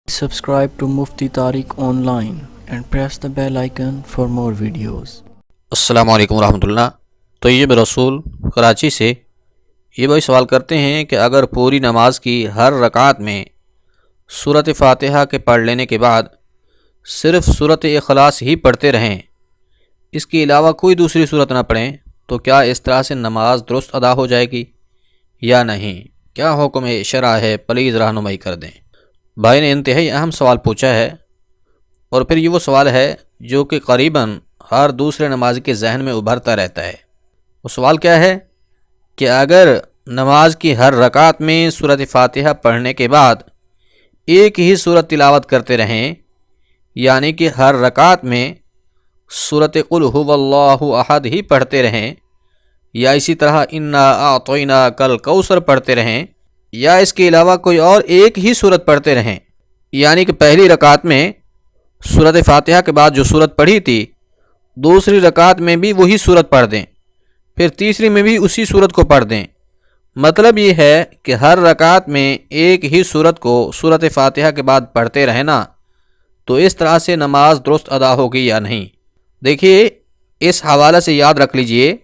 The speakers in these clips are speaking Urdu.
Subscribe to Mufti Tariq Online and press the bell icon for more videos. السلام علیکم ورحمۃ اللہ۔ طیب رسول کراچی سے یہ بھائی سوال کرتے ہیں کہ اگر پوری نماز کی ہر رکعت میں سورۃ فاتحہ کے پڑھ لینے کے بعد صرف سورۃ اخلاص ہی پڑھتے رہیں، اس کے علاوہ کوئی دوسری سورت نہ پڑھیں، تو کیا اس طرح سے نماز درست ادا ہو جائے گی یا نہیں؟ کیا حکم شرع ہے؟ پلیز رہنمائی کر دیں۔ بھائی نے انتہائی اہم سوال پوچھا ہے، اور پھر یہ وہ سوال ہے جو کہ قریباً ہر دوسرے نمازی کے ذہن میں ابھرتا رہتا ہے۔ وہ سوال کیا ہے کہ اگر نماز کی ہر رکعت میں سورۃ فاتحہ پڑھنے کے بعد ایک ہی سورت تلاوت کرتے رہیں، یعنی کہ ہر رکعت میں سورۃ قل ھو اللہ احد ہی پڑھتے رہیں، یا اسی طرح انا اعطیناک الکوثر پڑھتے رہیں، یا اس کے علاوہ کوئی اور ایک ہی سورت پڑھتے رہیں، یعنی کہ پہلی رکعت میں سورۃ فاتحہ کے بعد جو سورت پڑھی تھی دوسری رکعت میں بھی وہی سورت پڑھ دیں، پھر تیسری میں بھی اسی سورت کو پڑھ دیں۔ مطلب یہ ہے کہ ہر رکعت میں ایک ہی سورت کو سورۃ فاتحہ کے بعد پڑھتے رہنا، تو اس طرح سے نماز درست ادا ہوگی یا نہیں؟ دیکھیے، اس حوالے سے یاد رکھ لیجئے،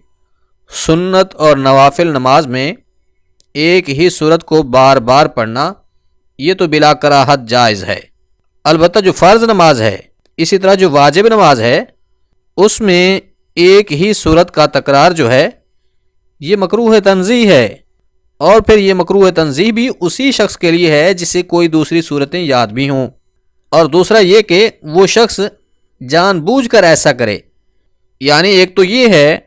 سنت اور نوافل نماز میں ایک ہی سورت کو بار بار پڑھنا یہ تو بلا کراہت جائز ہے۔ البتہ جو فرض نماز ہے، اسی طرح جو واجب نماز ہے، اس میں ایک ہی سورت کا تکرار جو ہے یہ مکروہ تنزیہ ہے، اور پھر یہ مکروہ تنزیہ بھی اسی شخص کے لیے ہے جسے کوئی دوسری صورتیں یاد بھی ہوں، اور دوسرا یہ کہ وہ شخص جان بوجھ کر ایسا کرے۔ یعنی ایک تو یہ ہے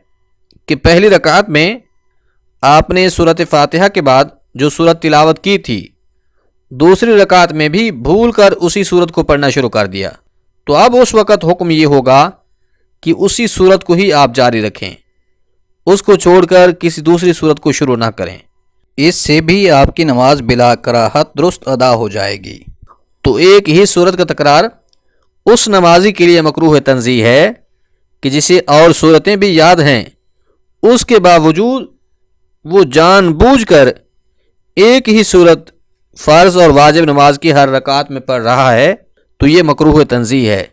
کہ پہلی رکعت میں آپ نے سورۃ فاتحہ کے بعد جو سورت تلاوت کی تھی، دوسری رکعت میں بھی بھول کر اسی سورت کو پڑھنا شروع کر دیا، تو اب اس وقت حکم یہ ہوگا کہ اسی سورت کو ہی آپ جاری رکھیں، اس کو چھوڑ کر کسی دوسری سورت کو شروع نہ کریں۔ اس سے بھی آپ کی نماز بلا کراہت درست ادا ہو جائے گی۔ تو ایک ہی سورت کا تکرار اس نمازی کے لیے مکروہ تنزیہ ہے کہ جسے اور سورتیں بھی یاد ہیں، اس کے باوجود وہ جان بوجھ کر ایک ہی صورت فرض اور واجب نماز کی ہر رکعت میں پڑھ رہا ہے، تو یہ مکروہ تنزیہ ہے۔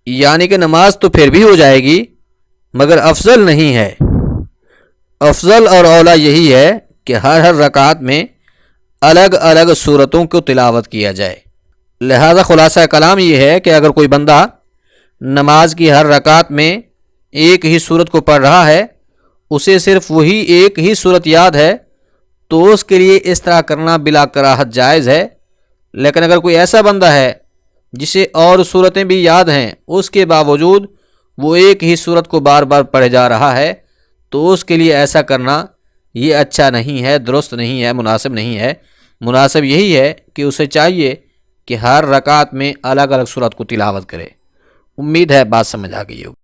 یعنی کہ نماز تو پھر بھی ہو جائے گی، مگر افضل نہیں ہے۔ افضل اور اولا یہی ہے کہ ہر رکعت میں الگ الگ صورتوں کو تلاوت کیا جائے۔ لہذا خلاصہ کلام یہ ہے کہ اگر کوئی بندہ نماز کی ہر رکعت میں ایک ہی صورت کو پڑھ رہا ہے، اسے صرف وہی ایک ہی صورت یاد ہے، تو اس کے لیے اس طرح کرنا بلا کراہت جائز ہے۔ لیکن اگر کوئی ایسا بندہ ہے جسے اور صورتیں بھی یاد ہیں، اس کے باوجود وہ ایک ہی صورت کو بار بار پڑھے جا رہا ہے، تو اس کے لیے ایسا کرنا یہ اچھا نہیں ہے، درست نہیں ہے، مناسب نہیں ہے۔ مناسب یہی ہے کہ اسے چاہیے کہ ہر رکعت میں الگ الگ صورت کو تلاوت کرے۔ امید ہے بات سمجھ آ گئی ہوگی۔